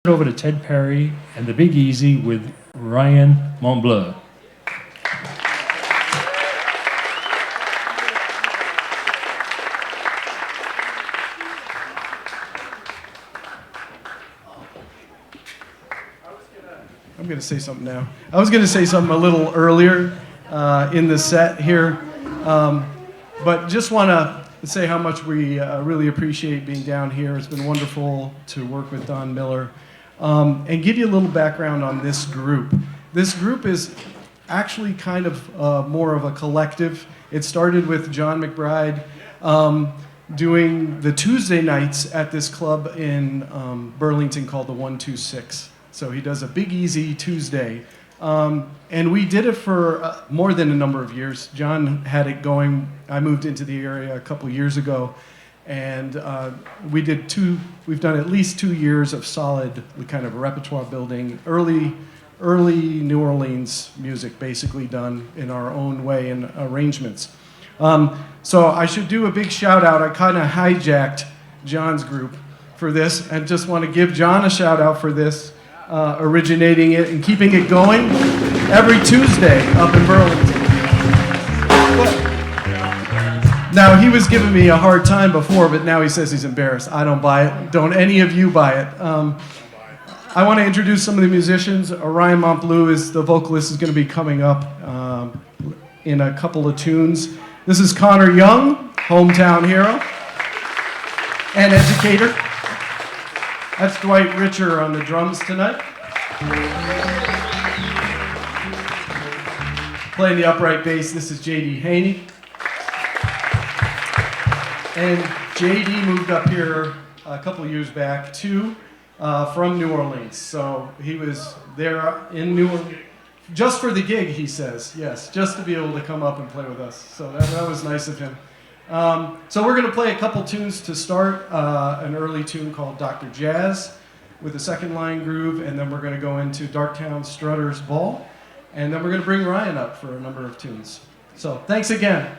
Over to Ted Perry and the Big Easy with Ryan Montbleau. I'm going to say something now. I was going to say something a little earlier in the set here, but just want to say how much we really appreciate being down here. It's been wonderful to work with Don Miller. And give you a little background on this group. This group is actually kind of more of a collective. It started with Jon McBride doing the Tuesday nights at this club in Burlington called the 126. So he does a Big Easy Tuesday. And we did it for more than a number of years. Jon had it going. I moved into the area a couple years ago. And we've done at least 2 years of solid kind of repertoire building, early New Orleans music basically done in our own way and arrangements. So I should do a big shout out. I kind of hijacked Jon's group for this and just want to give Jon a shout out for this, originating it and keeping it going every Tuesday up in Burlington. Now, he was giving me a hard time before, but now he says he's embarrassed. I don't buy it. Don't any of you buy it. I want to introduce some of the musicians. Ryan Montbleau is the vocalist, is going to be coming up in a couple of tunes. This is Connor Young, hometown hero and educator. That's Dwight Ritcher on the drums tonight. Playing the upright bass, this is JD Haenni. And JD moved up here a couple years back too, from New Orleans. So he was there in New Orleans just for the gig, he says. Yes, just to be able to come up and play with us. So that was nice of him. So we're going to play a couple tunes to start, an early tune called Dr. Jazz with a second line groove, and then we're going to go into Darktown Strutter's Ball, and then we're going to bring Ryan up for a number of tunes. So thanks again.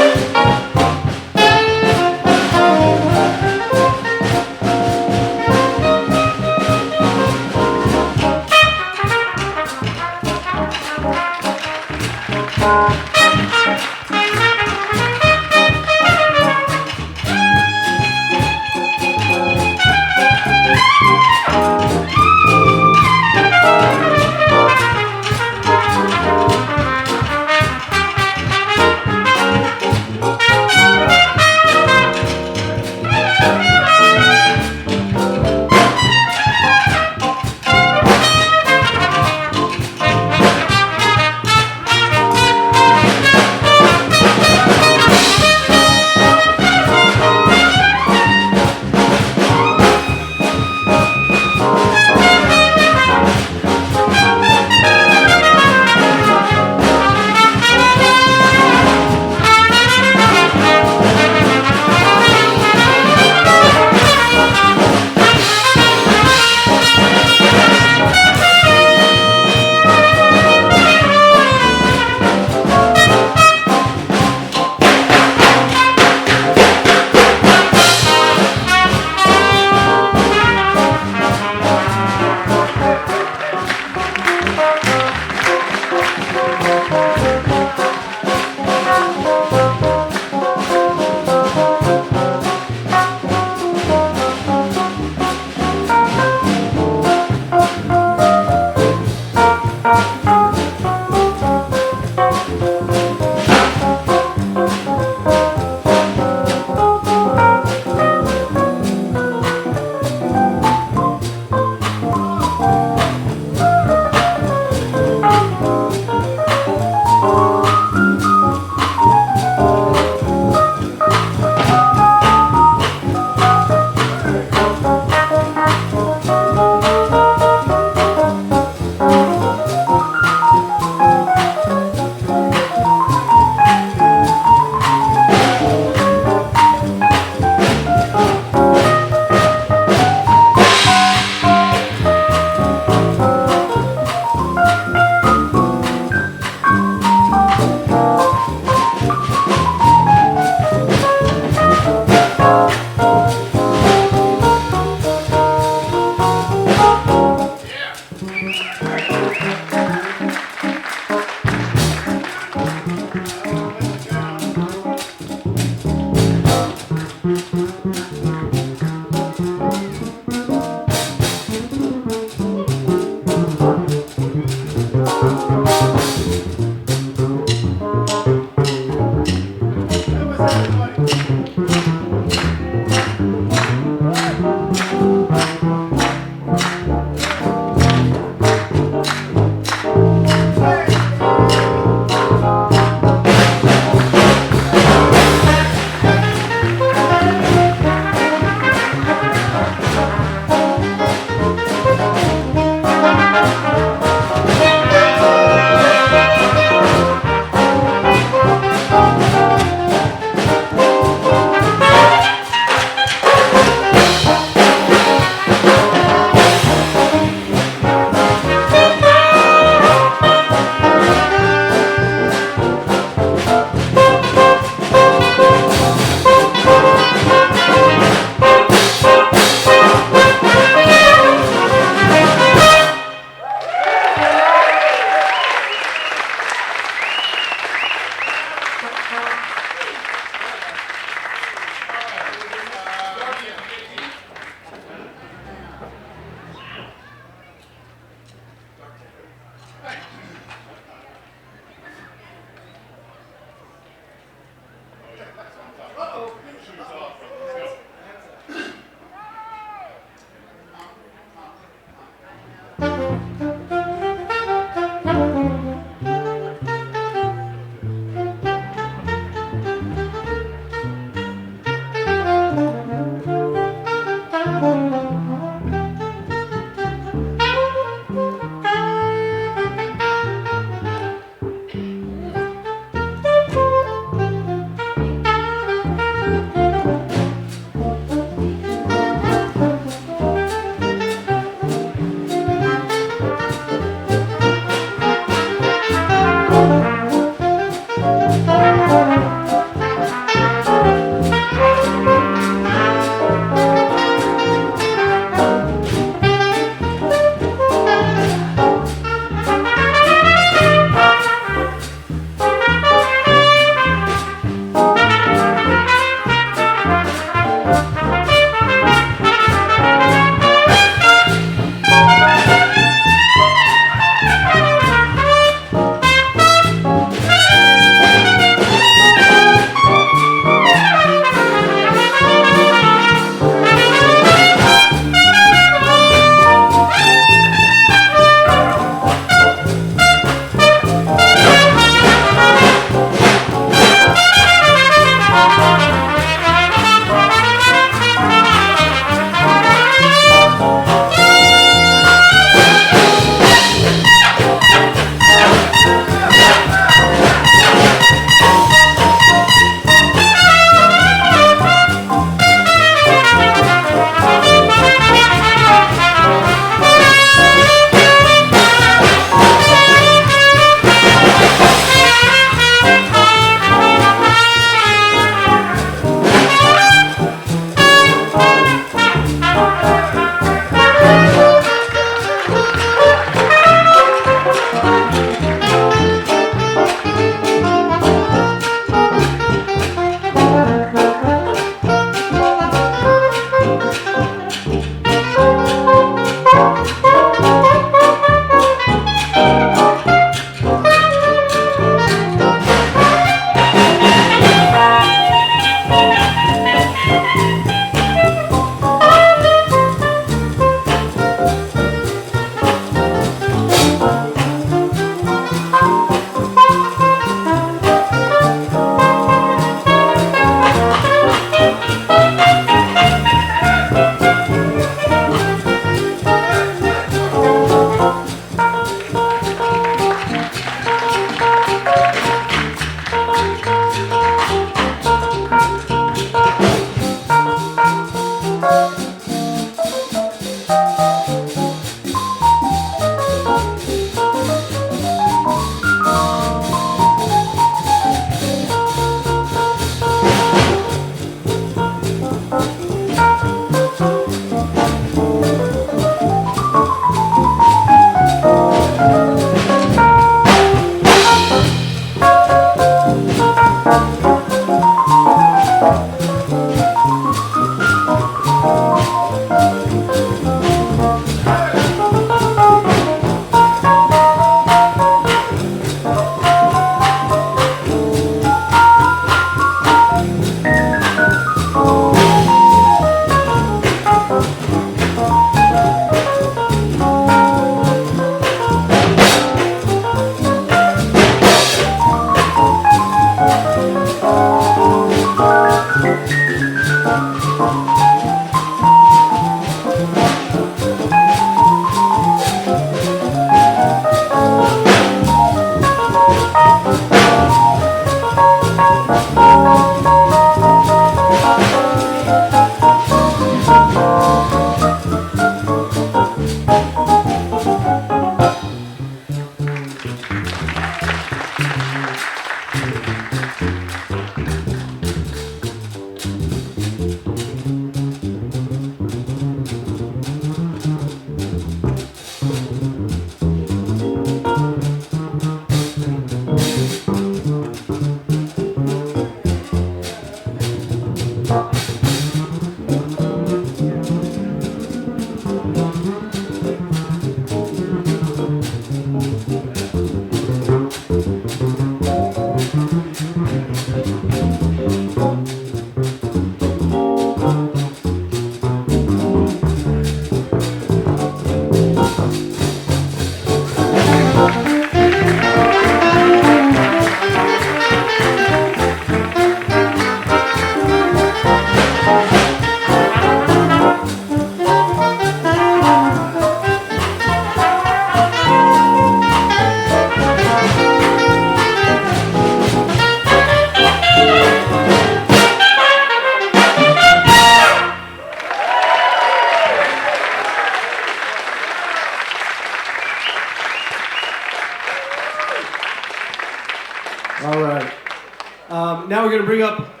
to bring up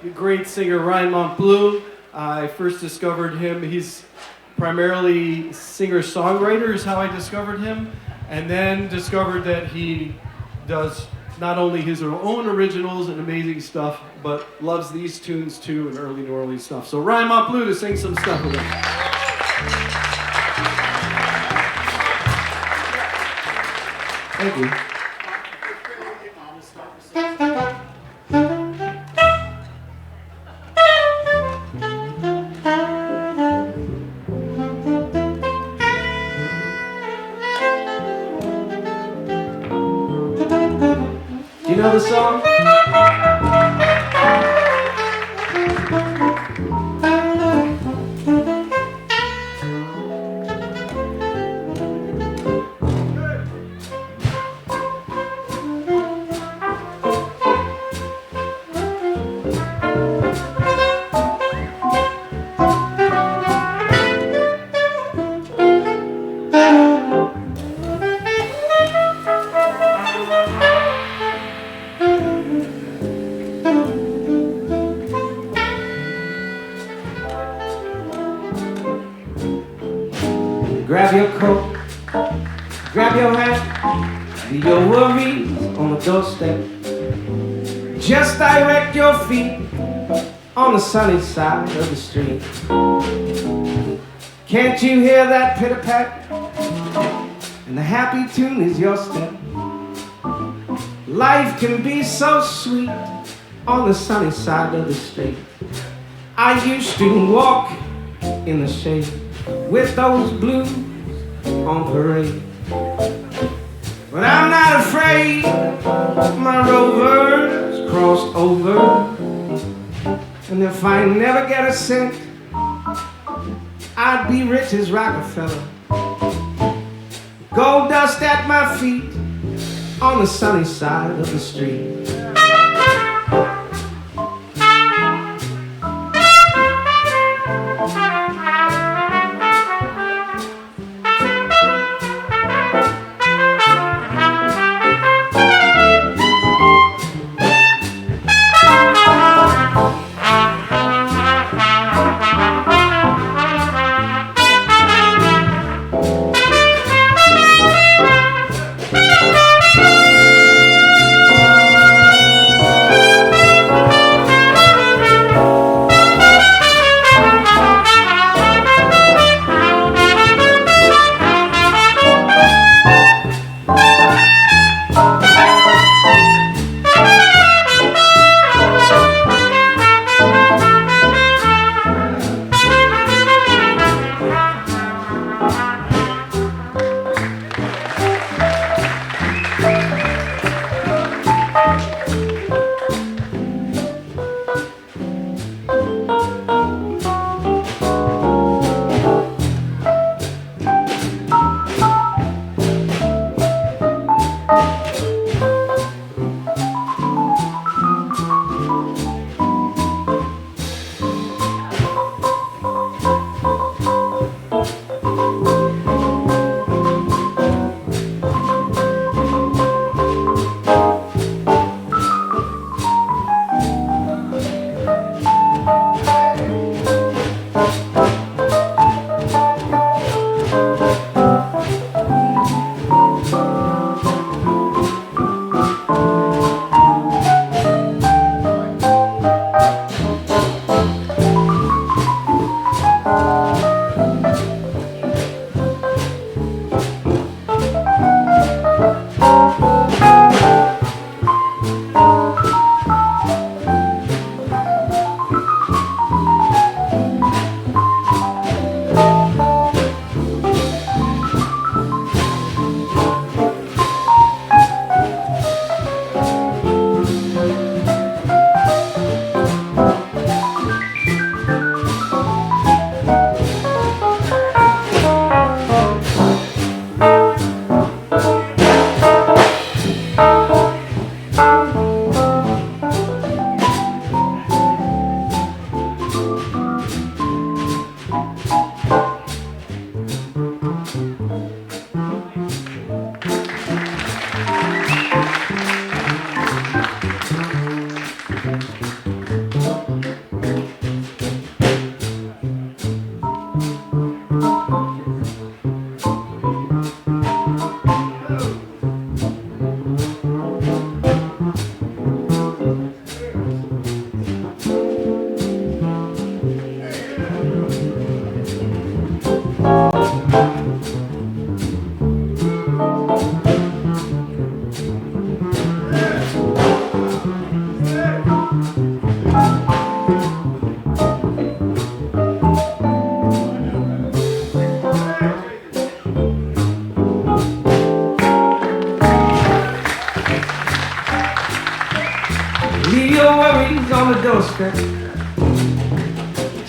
the great singer Ryan Montbleau. I first discovered him. He's primarily singer-songwriter is how I discovered him, and then discovered that he does not only his own originals and amazing stuff, but loves these tunes too and early New Orleans stuff. So Ryan Montbleau to sing some stuff with us. Thank you. Do you know the song? Grab your coat, grab your hat, leave your worries on the doorstep. Just direct your feet on the sunny side of the street. Can't you hear that pitter-pat? And the happy tune is your step. Life can be so sweet on the sunny side of the street. I used to walk in the shade with those blues on parade, but I'm not afraid. My rover's crossed over, and if I never get a cent, I'd be rich as Rockefeller. Gold dust at my feet on the sunny side of the street.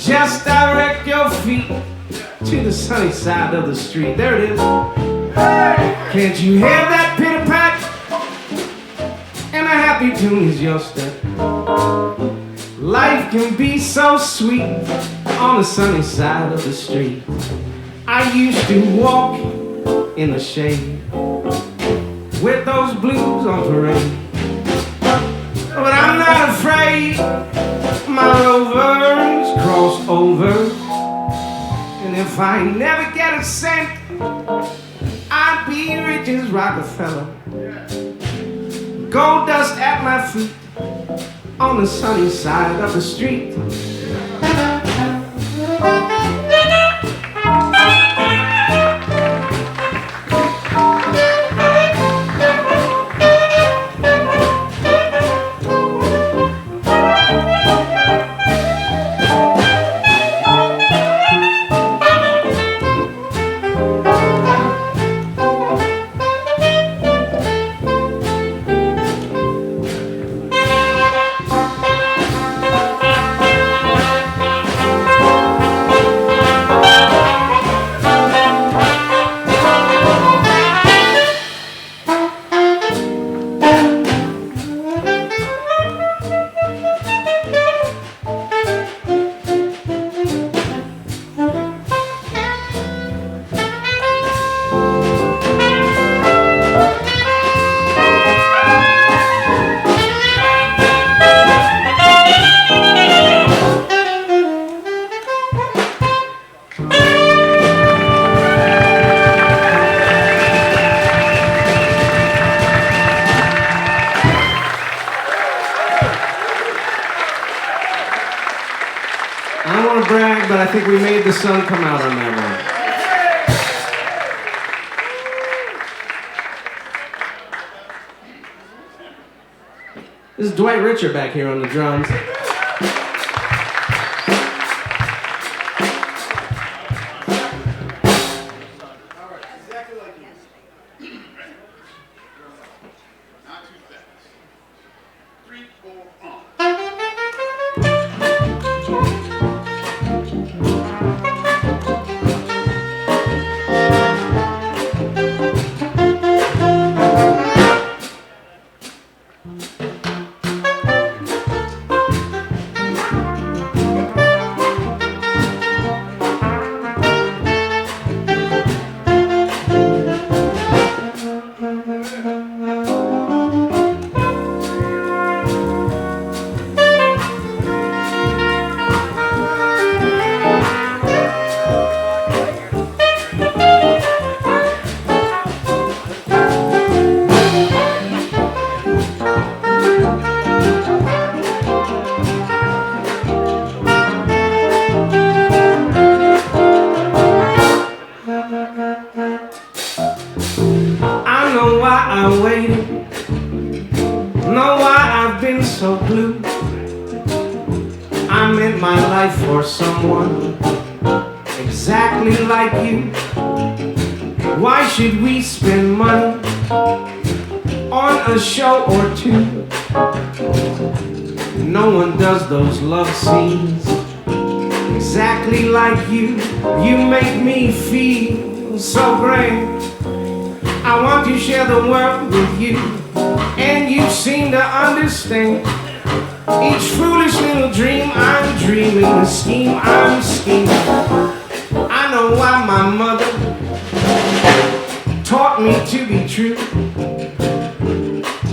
Just direct your feet to the sunny side of the street. There it is. Can't you hear that pitter-pat? And a happy tune is your step. Life can be so sweet on the sunny side of the street. I used to walk in the shade with those blues on parade. But I'm not afraid, my rovers cross over. And if I never get a cent, I'd be rich as Rockefeller. Gold dust at my feet on the sunny side of the street. I think we made the sun come out on that one. This is Dwight Ritcher back here on the drums. Should we spend money on a show or two? No one does those love scenes exactly like you. You make me feel so great. I want to share the world with you, and you seem to understand. Each foolish little dream I'm dreaming, the scheme I'm scheming. I know why my mother taught me to be true.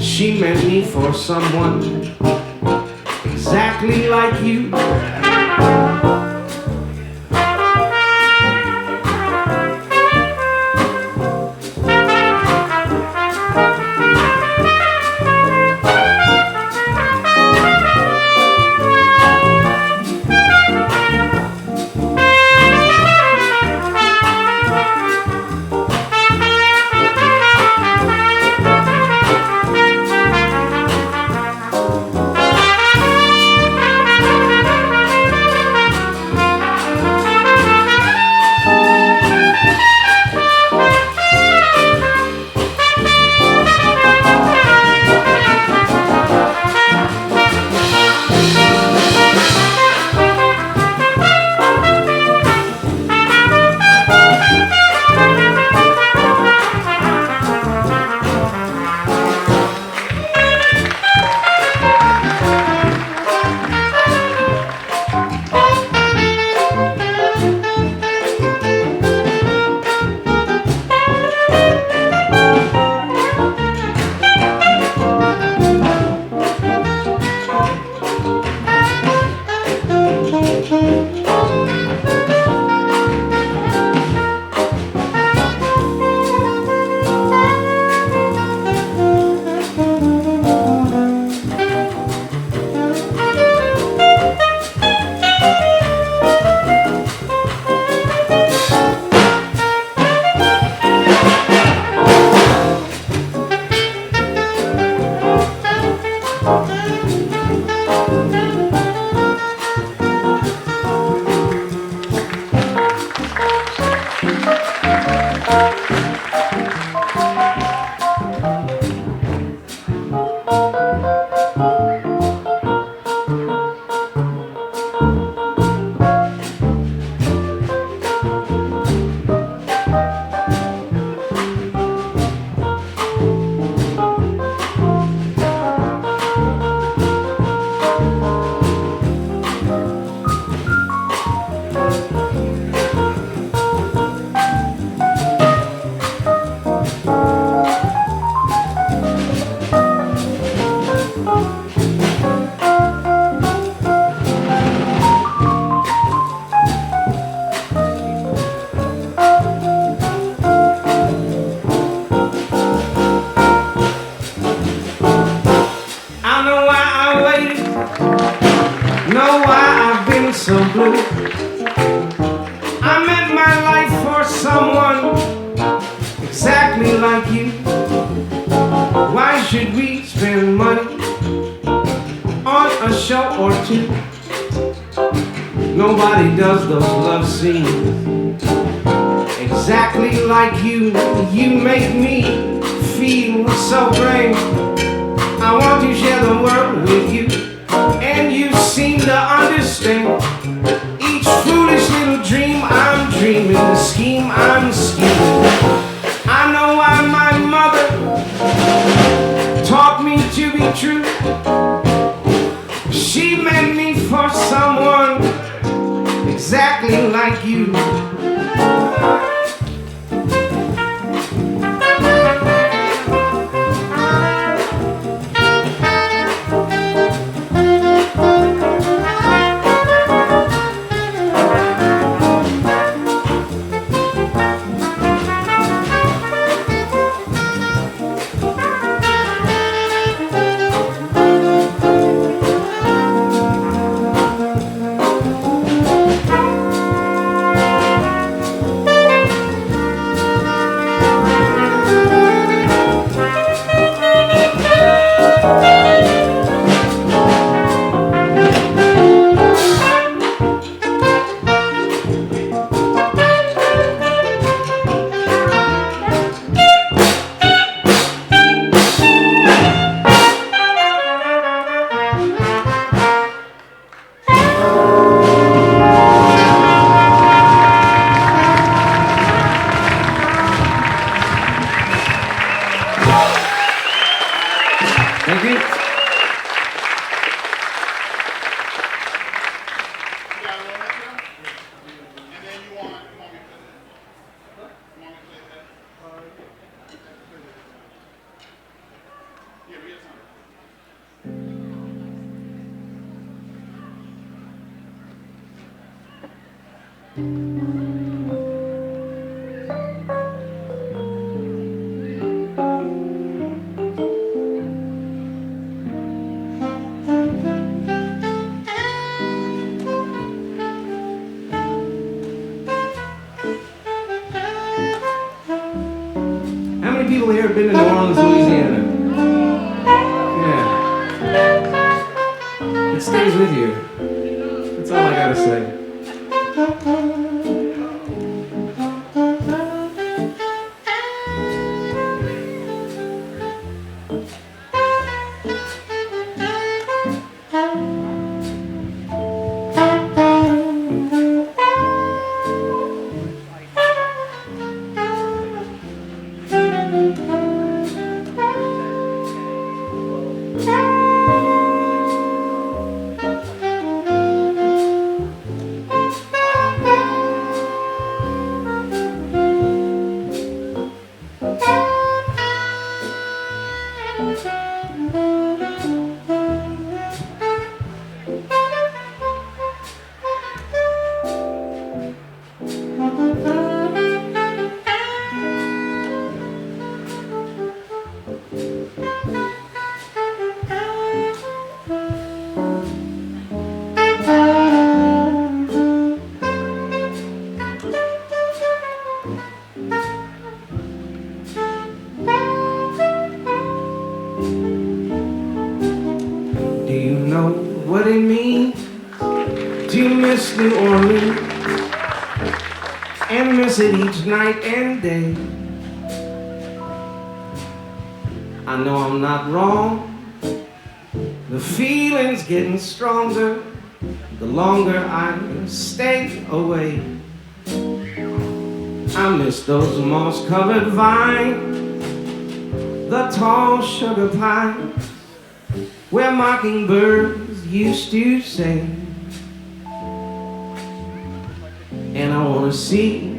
She meant me for someone exactly like you. blue. I meant my life for someone exactly like you. Why should we spend money on a show or two? Nobody does those love scenes exactly like you. You make me feel so brave. I want to share the world with you, and you seem to understand each foolish little dream I'm dreaming, the scheme I'm scheming. I know why my mother taught me to be true. She meant me for someone exactly like you. People here have been to New Orleans, Louisiana? Yeah. It stays with you. That's all I gotta say. What it means to miss New Orleans and miss it each night and day. I know I'm not wrong. The feeling's getting stronger the longer I stay away. I miss those moss-covered vines, the tall sugar pines, where mockingbirds used to sing. And I want to see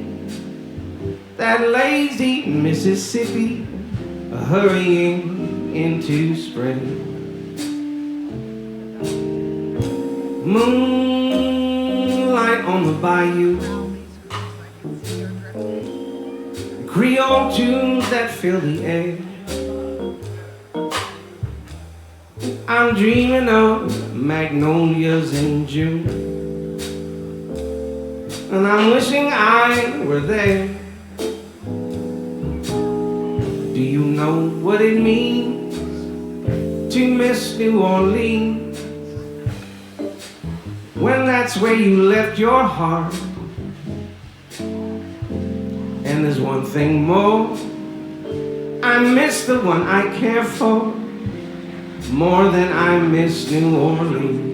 that lazy Mississippi hurrying into spring. Moonlight on the bayou, Creole tunes that fill the air. I'm dreaming of magnolias in June, and I'm wishing I were there. Do you know what it means to miss New Orleans, when that's where you left your heart? And there's one thing more, I miss the one I care for more than I miss New Orleans.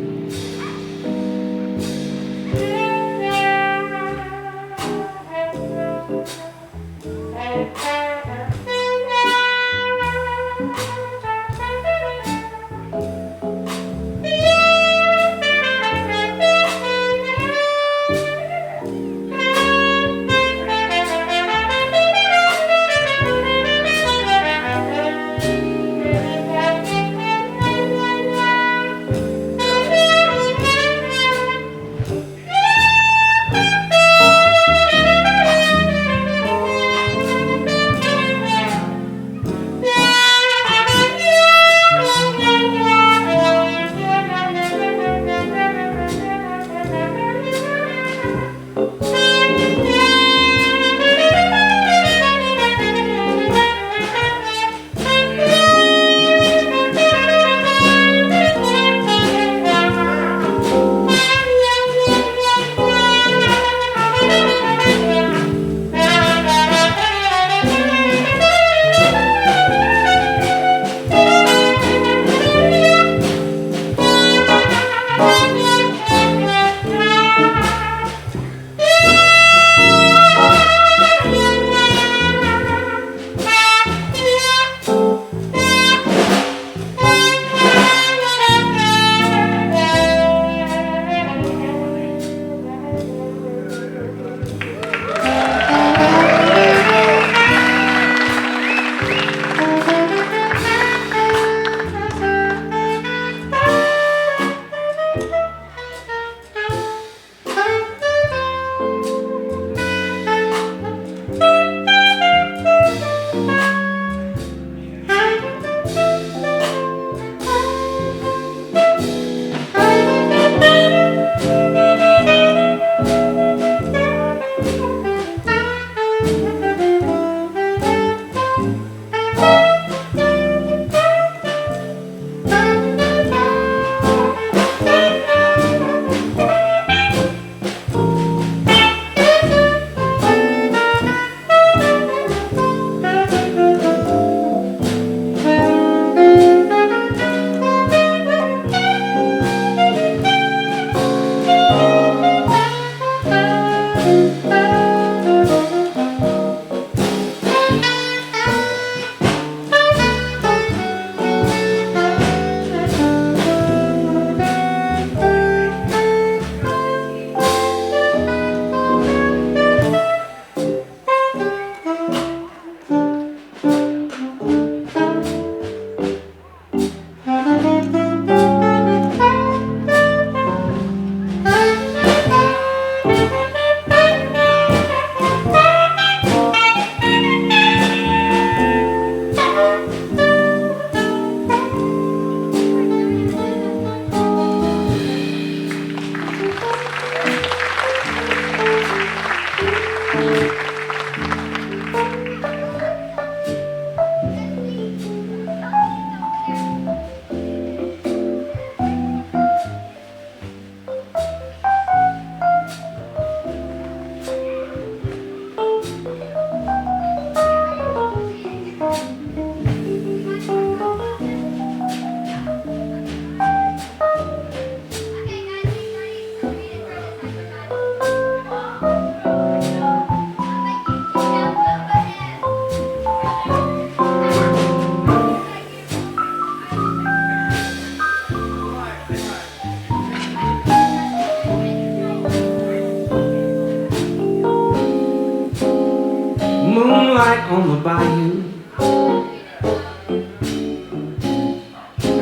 moonlight on the bayou,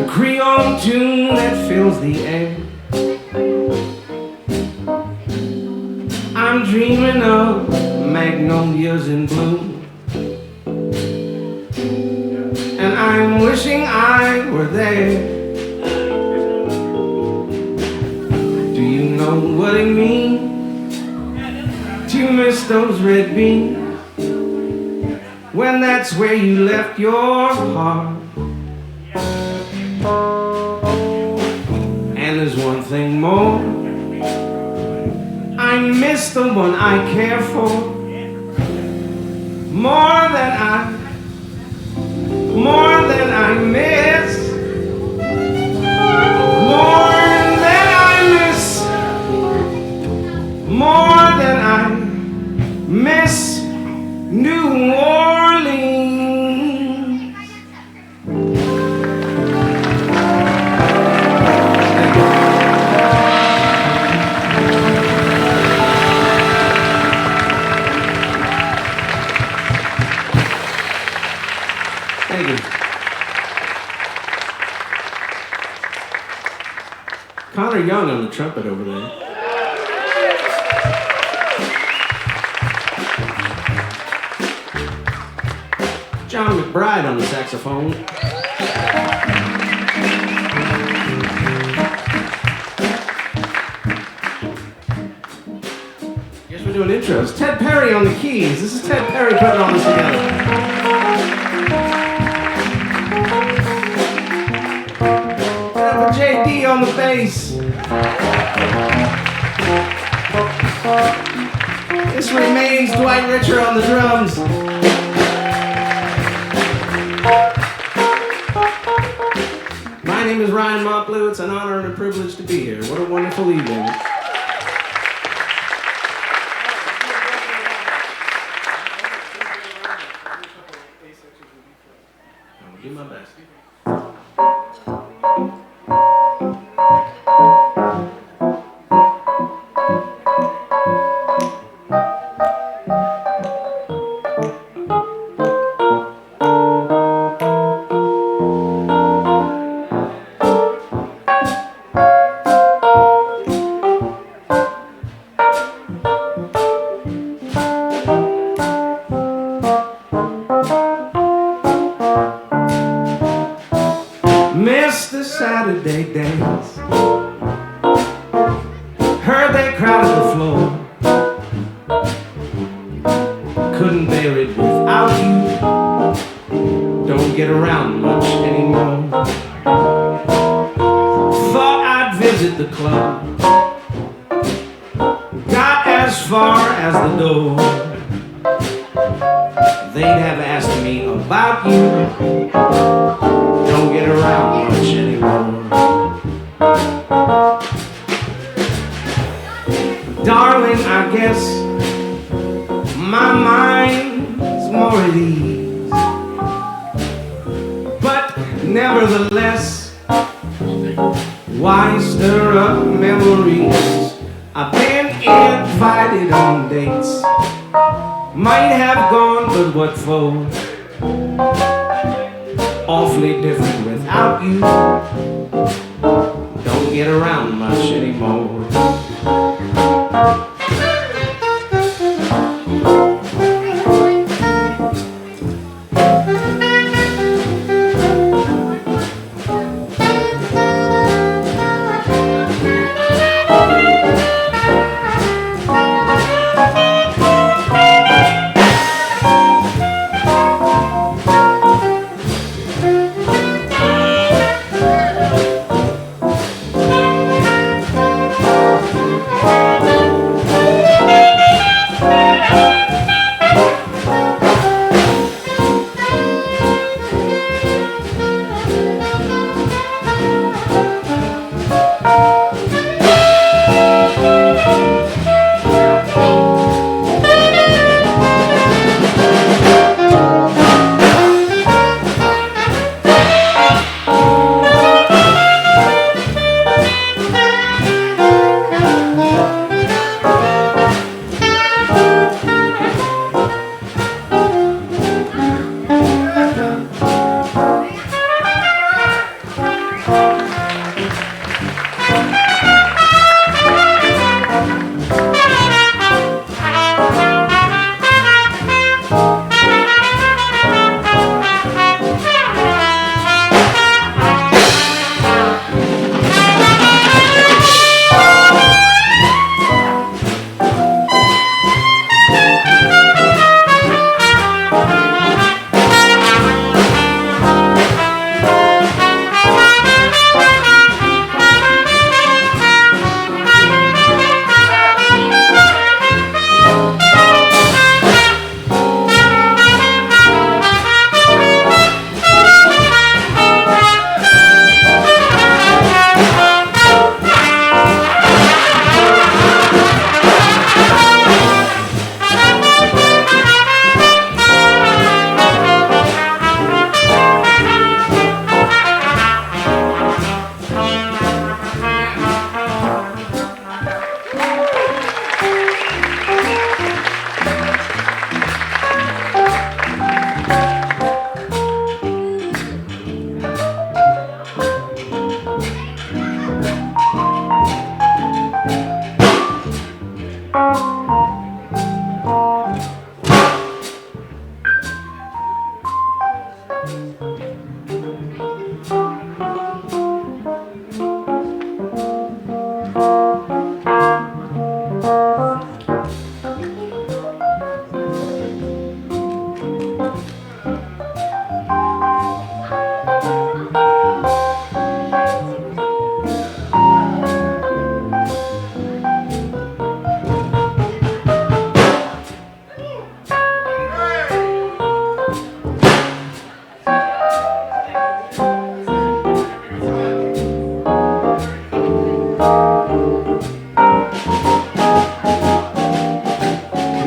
a Creole tune that fills the air. I'm dreaming of magnolias in bloom, and I'm wishing I were there. Do you know what it means you miss those red beans when that's where you left your heart? And there's one thing more, I miss the one I care for more than I miss, more than I miss New Orleans. Thank you. Connor Young on the trumpet over there. Jon McBride on the saxophone. Guess we're doing intros. Ted Perry on the keys. This is Ted Perry putting all this together. And for JD on the bass. This remains Dwight Ritcher on the drums. My name is Ryan Montbleau. It's an honor and a privilege to be here. What a wonderful evening. I'll do my best. Missed the Saturday dance. Heard they crowded the floor. Couldn't bear it without you. Don't get around much anymore. Thought I'd visit the club. Got as far as the door. They'd have asked me about you. Don't get around much anymore. Darling, I guess my mind's more at ease. But nevertheless, why stir up memories? I've been invited on dates. Might have gone, but what for? Awfully different without you. Don't get around much anymore.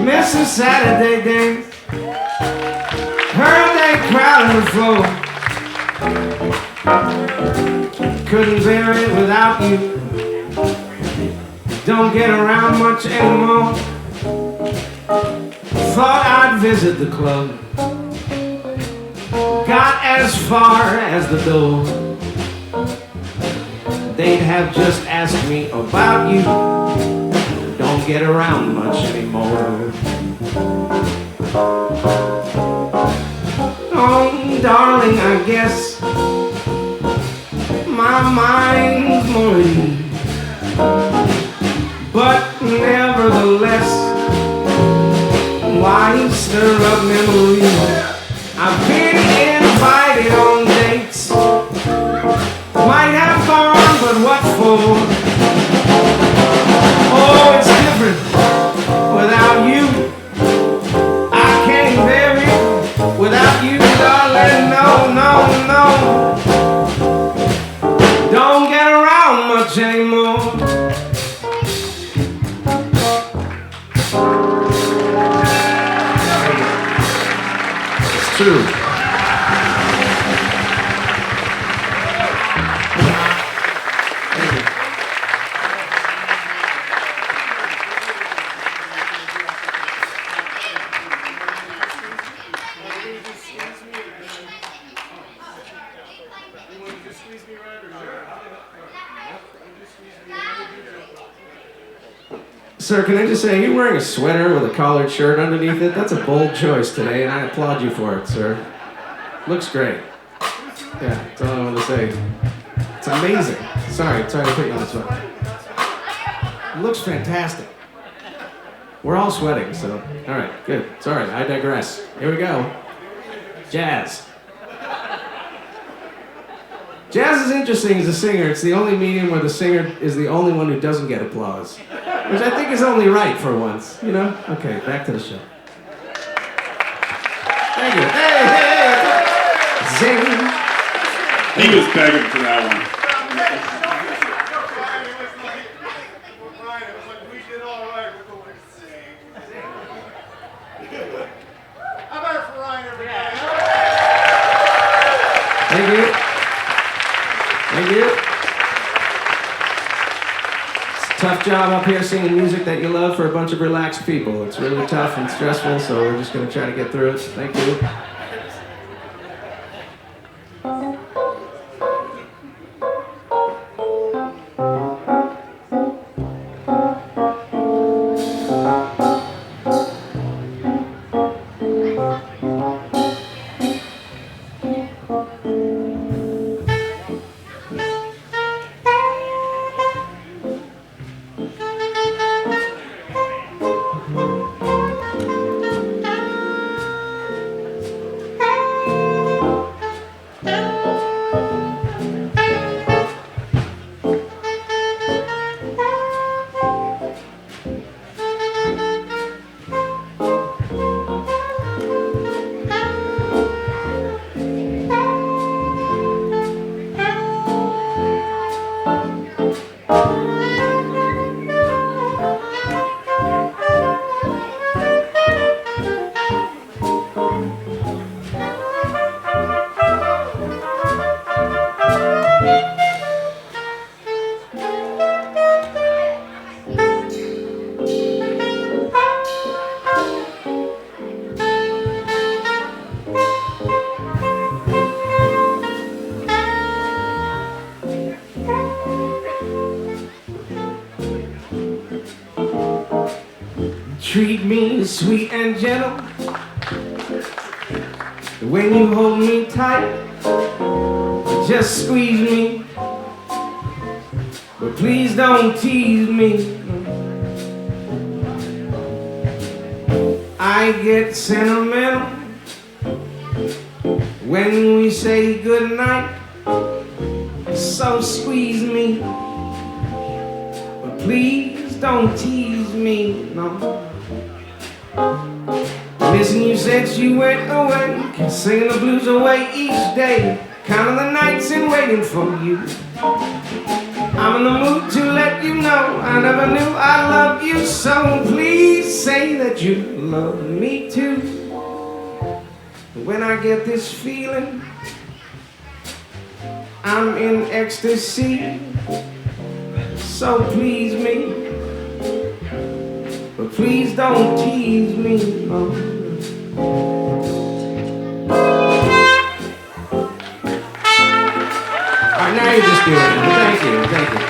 Missing Saturday days, heard they crowding the floor. Couldn't bear it without you. Don't get around much anymore. Thought I'd visit the club. Got as far as the door. They'd have just asked me about you. Don't get around much anymore. Oh, darling, I guess my mind's more at ease. But nevertheless, why stir up memories? I've been invited on dates. Might have gone, but what for? Oh, it's different without you. I can't bear it without you, darling. No, no, no. Don't get around much anymore. It's true. Sir, can I just say, you're wearing a sweater with a collared shirt underneath it? That's a bold choice today, and I applaud you for it, sir. Looks great. Yeah, that's all I want to say. It's amazing. Sorry to put you on the spot. It looks fantastic. We're all sweating, so, all right, good. Sorry, I digress. Here we go. Jazz. Jazz is interesting as a singer. It's the only medium where the singer is the only one who doesn't get applause. Which I think is only right for once, you know? Okay, back to the show. Thank you. Hey, hey, hey. Zing. He was begging for that one. Thank you. Thank you. Tough job up here singing music that you love for a bunch of relaxed people. It's really tough and stressful, so we're just going to try to get through it. Thank you. Treat me sweet and gentle. When you hold me tight, just squeeze me. But please don't tease me. I get sentimental when we say goodnight. So squeeze me. But please don't tease me, no. Listen, you said you went away, singing the blues away each day, counting the nights and waiting for you. I'm in the mood to let you know I never knew I loved you so. Please say that you love me too. When I get this feeling, I'm in ecstasy. So please me, but please don't tease me, no. Alright, now you just do it. Thank you, thank you.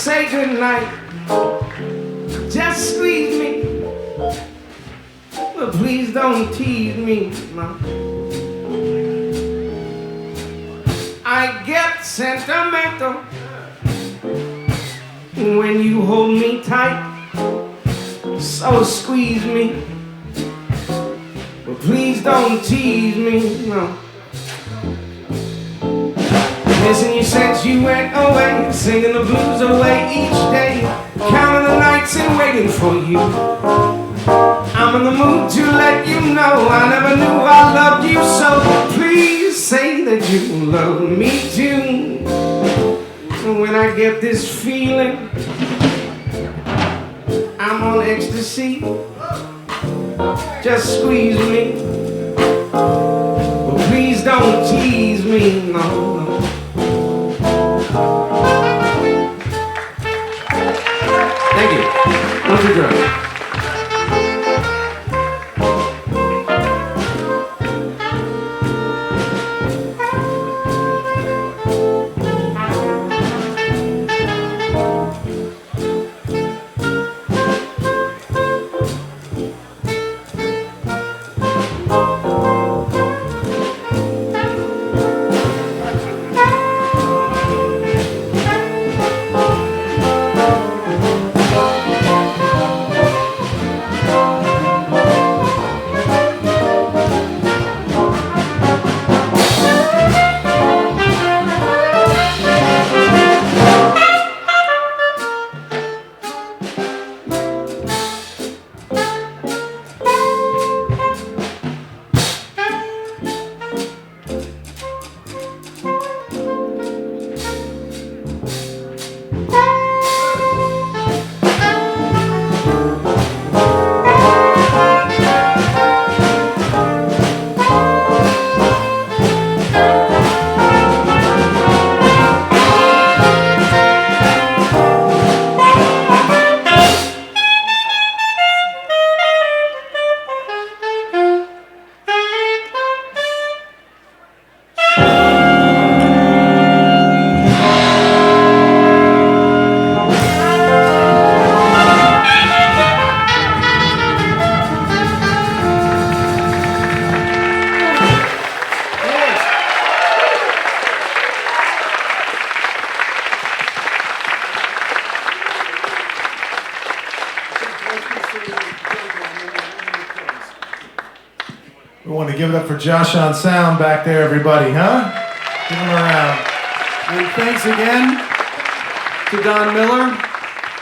say goodnight. Just squeeze me, but please don't tease me, no. I get sentimental when you hold me tight, so squeeze me, but please don't tease me, no. Listen, you said you went away, singing the blues away each day, counting the nights and waiting for you. I'm in the mood to let you know I never knew I loved you so. Please say that you love me too. When I get this feeling, I'm on ecstasy. Just squeeze me, but please don't tease me, no, no. Thank you. What's your drum? We want to give it up for Josh on sound back there, everybody, huh? Give him a round. And thanks again to Don Miller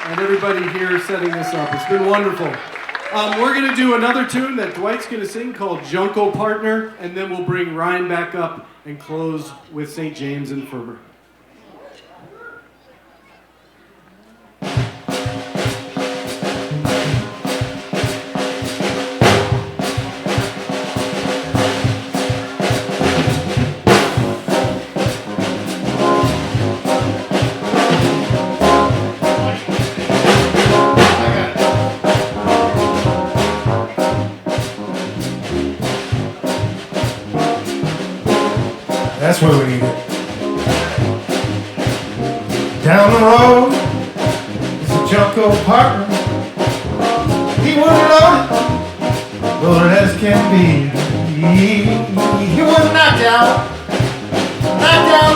and everybody here setting this up. It's been wonderful. We're going to do another tune that Dwight's going to sing called Junko Partner, and then we'll bring Ryan back up and close with St. James Infirmary. That's where we need it. Down the road is a Junko partner. He was loaded as can be. He was knocked down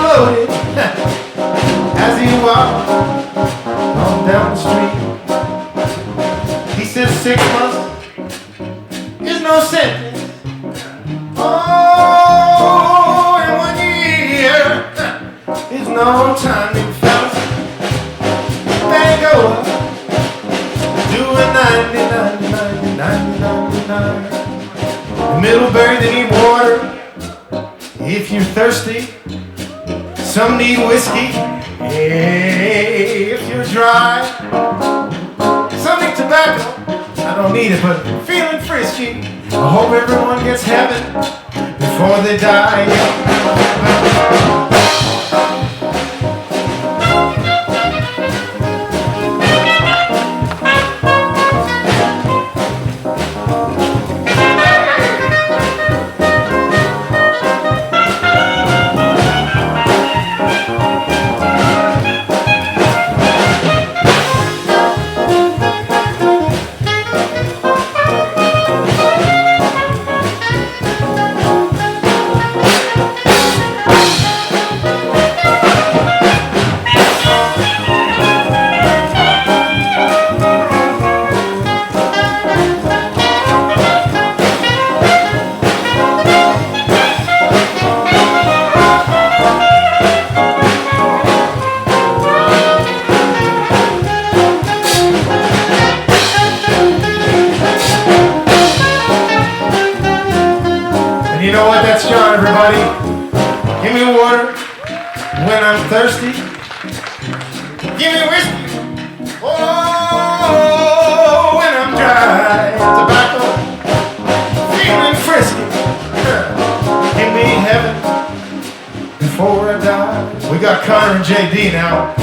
loaded as he walked on down the street. He said 6 months is no sentence. Oh, and 1 year is no time, big fellas. Bang over, doing 99. Middlebury, they need water. If you're thirsty, some need whiskey. Hey, if you're dry, some need tobacco. I don't need it, but feeling frisky. I hope everyone gets heaven before they die. know what? That's Jon, everybody. Give me water when I'm thirsty. Give me whiskey. Oh, when I'm dry. Tobacco. Feeling frisky. Give me heaven before I die. We got Connor and JD now.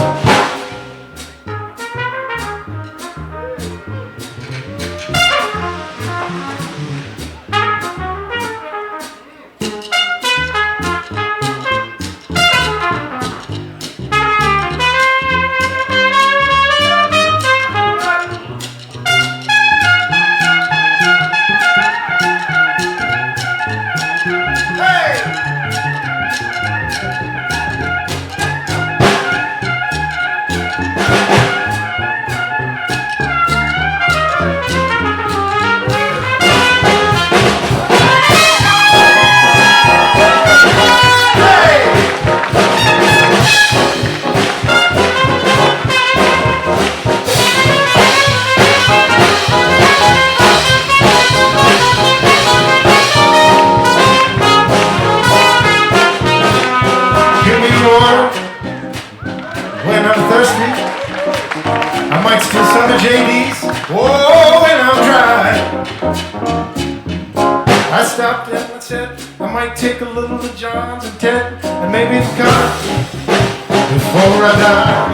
When I'm thirsty, I might steal some of JD's. Oh, when I'm dry, I stopped and said I might take a little of John's and Ted and maybe the car before I die.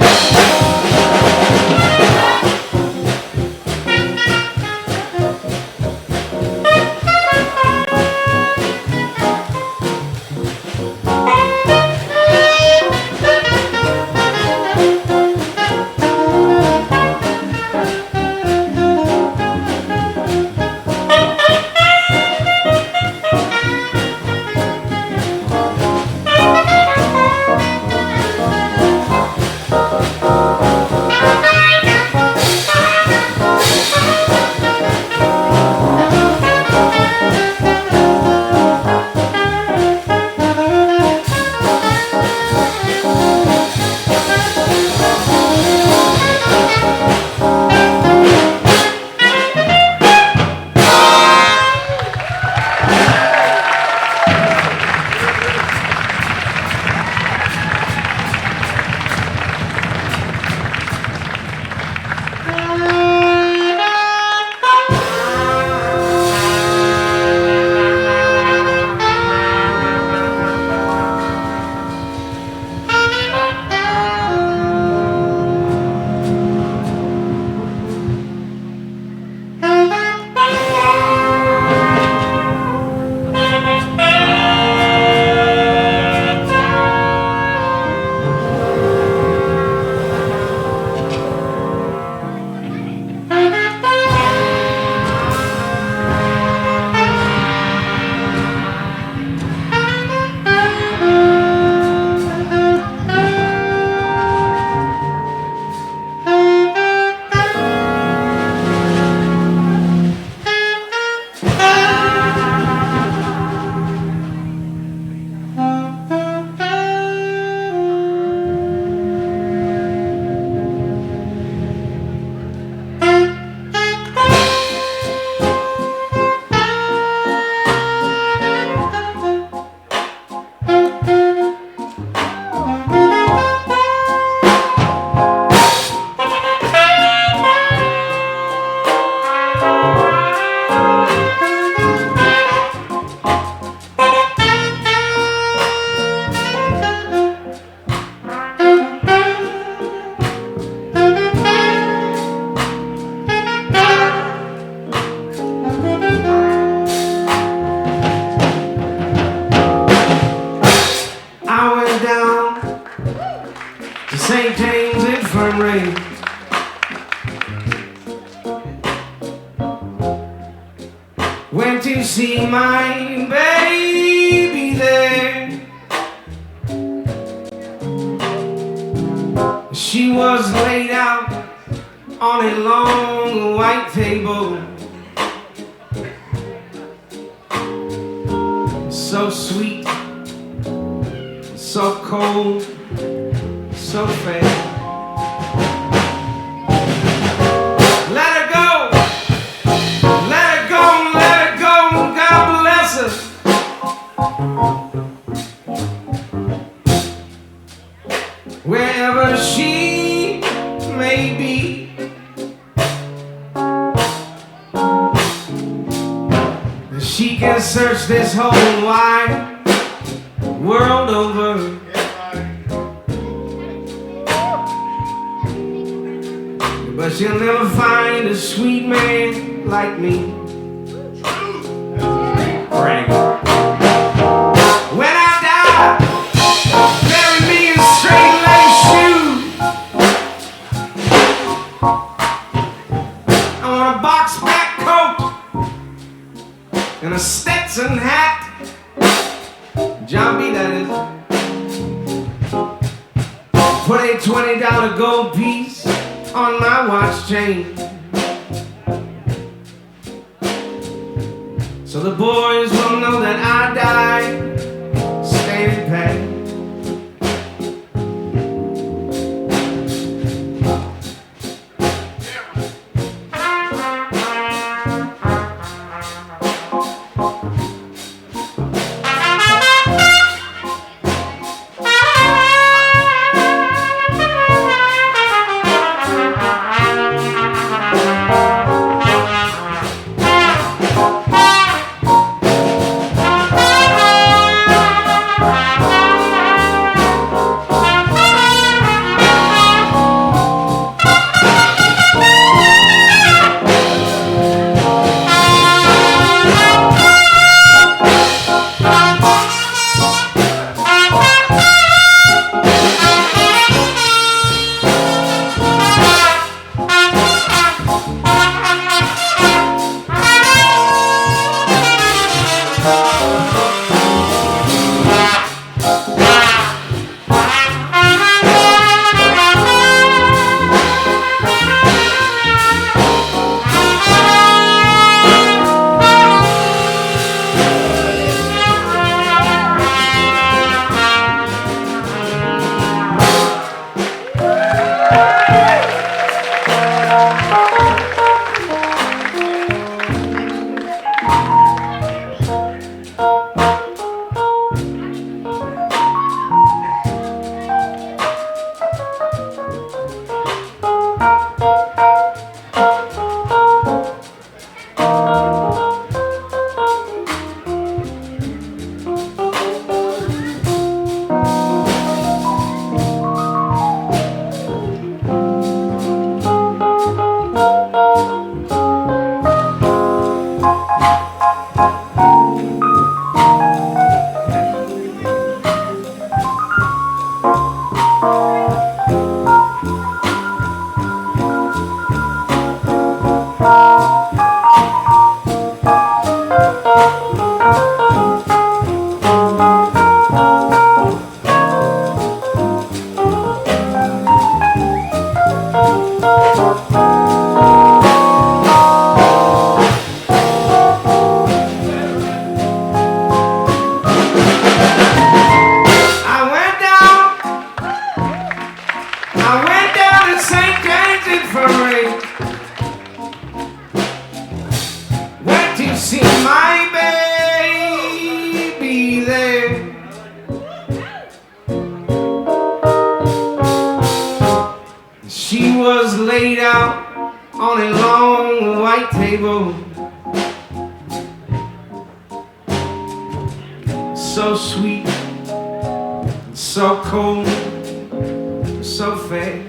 Went to see my baby there. She was laid out on a long white table, so sweet, so cold, so fair. She can search this whole wide world over. But she'll never find a sweet man like me. Frank. When I die, bury me in straight lace shoes. I want a box back coat and a Stetson hat. John B. that is. Put a $20 gold piece on my watch chain, so the boys will know that I died standing pat. Laid out on a long white table, so sweet, so cold, so fair.